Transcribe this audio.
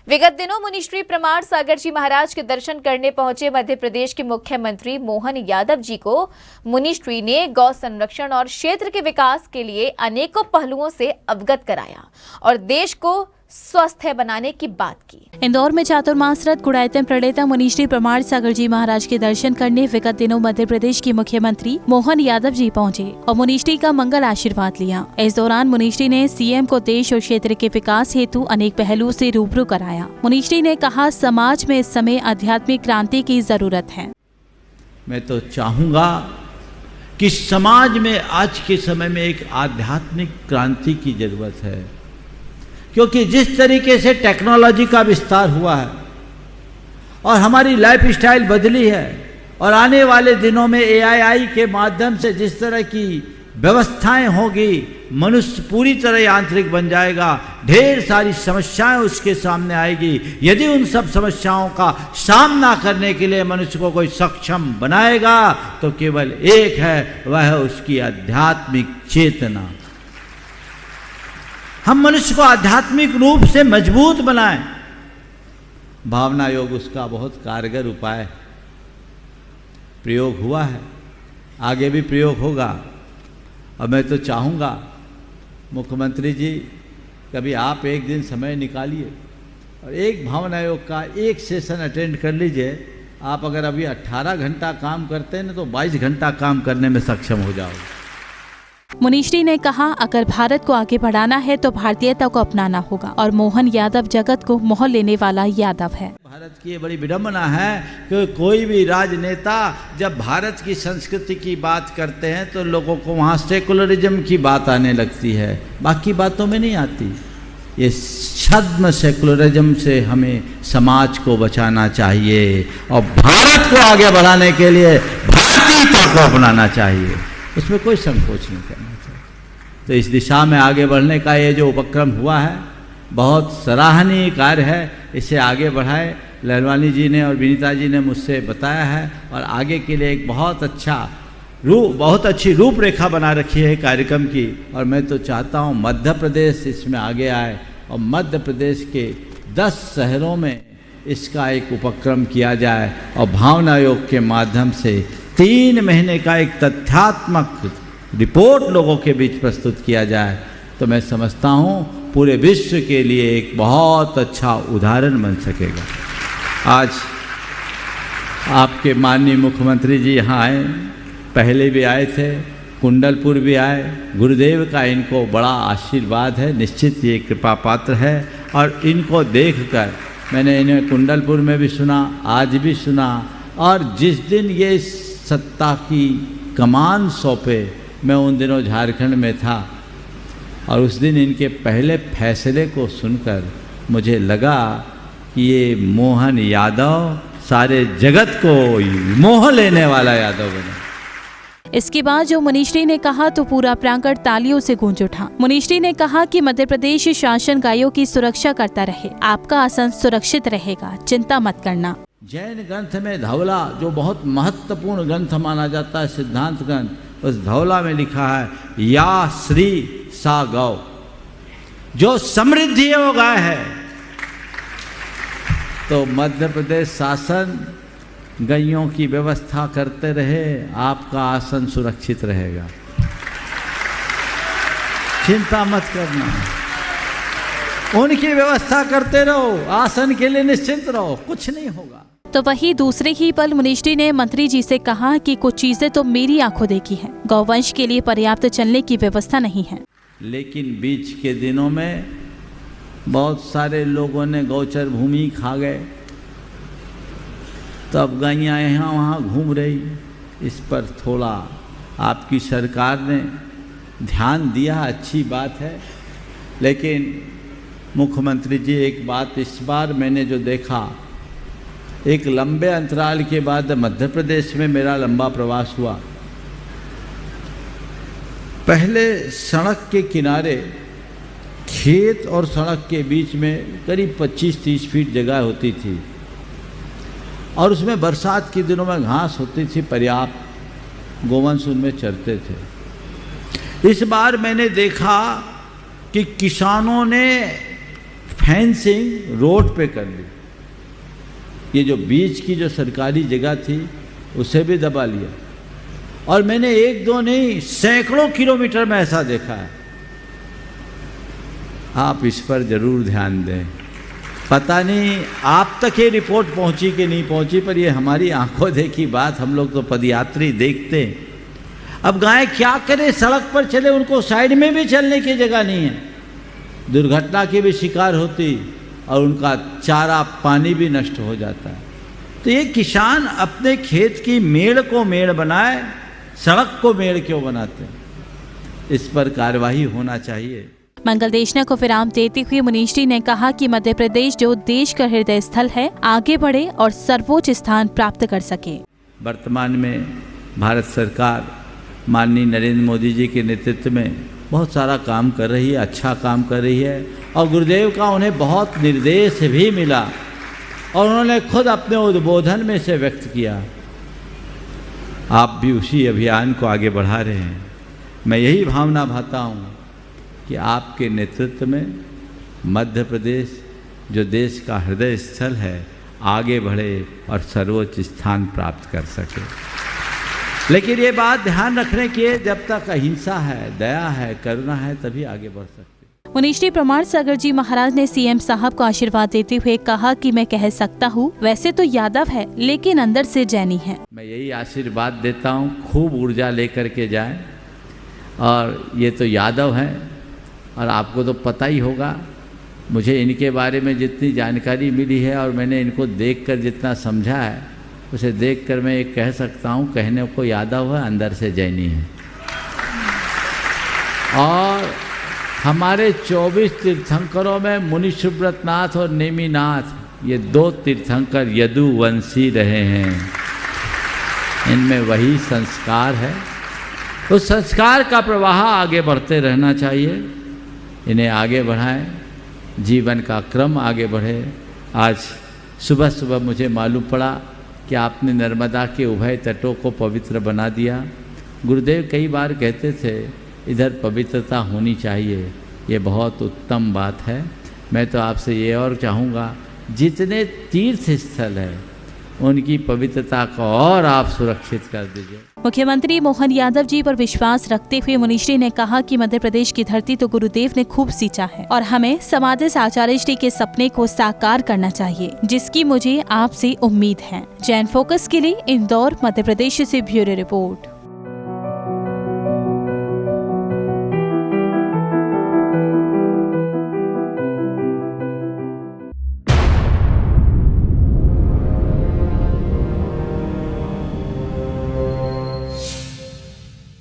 विगत दिनों मुनिश्री प्रमाण सागर जी महाराज के दर्शन करने पहुंचे मध्य प्रदेश के मुख्यमंत्री मोहन यादव जी को मुनिश्री ने गौ संरक्षण और क्षेत्र के विकास के लिए अनेकों पहलुओं से अवगत कराया और देश को स्वस्थ बनाने की बात की। इंदौर में चातुर्मास रथ गुणायतन प्रणेता मुनिश्री प्रमाण सागर जी महाराज के दर्शन करने विगत दिनों मध्य प्रदेश के मुख्यमंत्री मोहन यादव जी पहुंचे और मुनिश्री का मंगल आशीर्वाद लिया। इस दौरान मुनिश्री ने सीएम को देश और क्षेत्र के विकास हेतु अनेक पहलुओं से रूबरू कराया। मुनिश्री ने कहा, समाज में इस समय आध्यात्मिक क्रांति की जरूरत है। मैं तो चाहूँगा कि समाज में आज के समय में एक आध्यात्मिक क्रांति की जरूरत है, क्योंकि जिस तरीके से टेक्नोलॉजी का विस्तार हुआ है और हमारी लाइफ स्टाइल बदली है और आने वाले दिनों में एआई के माध्यम से जिस तरह की व्यवस्थाएं होगी, मनुष्य पूरी तरह यांत्रिक बन जाएगा, ढेर सारी समस्याएं उसके सामने आएगी। यदि उन सब समस्याओं का सामना करने के लिए मनुष्य को कोई सक्षम बनाएगा तो केवल एक है, वह है उसकी आध्यात्मिक चेतना। हम मनुष्य को आध्यात्मिक रूप से मजबूत बनाएं। भावना योग उसका बहुत कारगर उपाय प्रयोग हुआ है, आगे भी प्रयोग होगा। और मैं तो चाहूँगा मुख्यमंत्री जी, कभी आप एक दिन समय निकालिए और एक भावना योग का एक सेशन अटेंड कर लीजिए। आप अगर अभी 18 घंटा काम करते हैं ना तो 22 घंटा काम करने में सक्षम हो जाओगे। मुनिश्री ने कहा, अगर भारत को आगे बढ़ाना है तो भारतीयता को अपनाना होगा और मोहन यादव जगत को मोह लेने वाला यादव है। भारत की ये बड़ी विडंबना है कि कोई भी राजनेता जब भारत की संस्कृति की बात करते हैं तो लोगों को वहाँ सेकुलरिज्म की बात आने लगती है, बाकी बातों में नहीं आती। ये छद्म सेकुलरिज्म से हमें समाज को बचाना चाहिए और भारत को आगे बढ़ाने के लिए भारतीयता को अपनाना चाहिए, उसमें कोई संकोच नहीं करना चाहिए। तो इस दिशा में आगे बढ़ने का ये जो उपक्रम हुआ है बहुत सराहनीय कार्य है, इसे आगे बढ़ाए। लहलवानी जी ने और विनीता जी ने मुझसे बताया है और आगे के लिए एक बहुत अच्छी रूपरेखा बना रखी है कार्यक्रम की। और मैं तो चाहता हूँ मध्य प्रदेश इसमें आगे आए और मध्य प्रदेश के 10 शहरों में इसका एक उपक्रम किया जाए और भावना योग के माध्यम से 3 महीने का एक तथ्यात्मक रिपोर्ट लोगों के बीच प्रस्तुत किया जाए तो मैं समझता हूँ पूरे विश्व के लिए एक बहुत अच्छा उदाहरण बन सकेगा। आज आपके माननीय मुख्यमंत्री जी यहाँ आए, पहले भी आए थे, कुंडलपुर भी आए। गुरुदेव का इनको बड़ा आशीर्वाद है, निश्चित ये कृपा पात्र है। और इनको देखकर मैंने इन्हें कुंडलपुर में भी सुना, आज भी सुना। और जिस दिन ये सत्ता की कमान सौंपे, मैं उन दिनों झारखंड में था और उस दिन इनके पहले फैसले को सुनकर मुझे लगा कि ये मोहन यादव सारे जगत को मोह लेने वाला यादव बने। इसके बाद जो मुनिश्री ने कहा तो पूरा प्रांगण तालियों से गूंज उठा। मुनिश्री ने कहा कि मध्य प्रदेश शासन गायों की सुरक्षा करता रहे, आपका आसन सुरक्षित रहेगा, चिंता मत करना। जैन ग्रंथ में धौला, जो बहुत महत्वपूर्ण ग्रंथ माना जाता है, सिद्धांत ग्रंथ, उस धौला में लिखा है, या श्री सा गौ, जो समृद्धि है वो गाय है। तो मध्य प्रदेश शासन गायों की व्यवस्था करते रहे, आपका आसन सुरक्षित रहेगा, चिंता मत करना। उनकी व्यवस्था करते रहो, आसन के लिए निश्चिंत रहो, कुछ नहीं होगा। तो वही दूसरे ही पल मुनिश्री ने मंत्री जी से कहा कि कुछ चीजें तो मेरी आंखों देखी है, गौवंश के लिए पर्याप्त चलने की व्यवस्था नहीं है। लेकिन बीच के दिनों में बहुत सारे लोगों ने गौचर भूमि खा गए, तो अब गैयाँ यहाँ वहाँ घूम रही। इस पर थोड़ा आपकी सरकार ने ध्यान दिया, अच्छी बात है। लेकिन मुख्यमंत्री जी, एक बात इस बार मैंने जो देखा, एक लंबे अंतराल के बाद मध्य प्रदेश में मेरा लंबा प्रवास हुआ। पहले सड़क के किनारे खेत और सड़क के बीच में करीब 25-30 फीट जगह होती थी और उसमें बरसात के दिनों में घास होती थी पर्याप्त, गोवंश उनमें चरते थे। इस बार मैंने देखा कि किसानों ने फेंसिंग रोड पे कर ली। ये जो बीच की जो सरकारी जगह थी उसे भी दबा लिया। और मैंने एक दो नहीं, सैकड़ों किलोमीटर में ऐसा देखा है। आप इस पर जरूर ध्यान दें। पता नहीं आप तक ये रिपोर्ट पहुंची कि नहीं पहुंची, पर ये हमारी आंखों देखी बात। हम लोग तो पदयात्री देखते हैं। अब गाय क्या करे, सड़क पर चले, उनको साइड में भी चलने की जगह नहीं है। दुर्घटना की भी शिकार होती और उनका चारा पानी भी नष्ट हो जाता है। तो ये किसान अपने खेत की मेड़ को मेड़ बनाए, सड़क को मेड़ क्यों बनाते हैं? इस पर कार्यवाही होना चाहिए। मंगल देशना को विराम देते हुए मुनीश्री ने कहा कि मध्य प्रदेश जो देश का हृदय स्थल है, आगे बढ़े और सर्वोच्च स्थान प्राप्त कर सके। वर्तमान में भारत सरकार माननीय नरेंद्र मोदी जी के नेतृत्व में बहुत सारा काम कर रही है, अच्छा काम कर रही है। और गुरुदेव का उन्हें बहुत निर्देश भी मिला और उन्होंने खुद अपने उद्बोधन में से व्यक्त किया। आप भी उसी अभियान को आगे बढ़ा रहे हैं। मैं यही भावना भाता हूँ कि आपके नेतृत्व में मध्य प्रदेश जो देश का हृदय स्थल है, आगे बढ़े और सर्वोच्च स्थान प्राप्त कर सके। लेकिन ये बात ध्यान रखने की है, जब तक अहिंसा है, दया है, करुणा है, तभी आगे बढ़ सकते। मुनीश्री प्रमाण सागर जी महाराज ने सीएम साहब को आशीर्वाद देते हुए कहा कि मैं कह सकता हूँ, वैसे तो यादव है लेकिन अंदर से जैनी है। मैं यही आशीर्वाद देता हूँ, खूब ऊर्जा लेकर के जाएं। और ये तो यादव हैं और आपको तो पता ही होगा, मुझे इनके बारे में जितनी जानकारी मिली है और मैंने इनको देखकर जितना समझा है, उसे देखकर मैं ये कह सकता हूँ, कहने को यादव है, अंदर से जैनी है। और हमारे 24 तीर्थंकरों में मुनि सुब्रतनाथ और नेमिनाथ, ये 2 तीर्थंकर यदुवंशी रहे हैं। इनमें वही संस्कार है, उस संस्कार का प्रवाह आगे बढ़ते रहना चाहिए। इन्हें आगे बढ़ाएं, जीवन का क्रम आगे बढ़े। आज सुबह सुबह मुझे मालूम पड़ा कि आपने नर्मदा के उभय तटों को पवित्र बना दिया। गुरुदेव कई बार कहते थे इधर पवित्रता होनी चाहिए, ये बहुत उत्तम बात है। मैं तो आपसे ये और चाहूँगा, जितने तीर्थ स्थल है उनकी पवित्रता को और आप सुरक्षित कर दीजिए। मुख्यमंत्री मोहन यादव जी पर विश्वास रखते हुए मुनीश्री ने कहा कि मध्य प्रदेश की धरती तो गुरुदेव ने खूब सींचा है और हमें समाधि आचार्य श्री के सपने को साकार करना चाहिए, जिसकी मुझे आपसे उम्मीद है। जैन फोकस के लिए इंदौर, मध्य प्रदेश से ब्यूरो रिपोर्ट।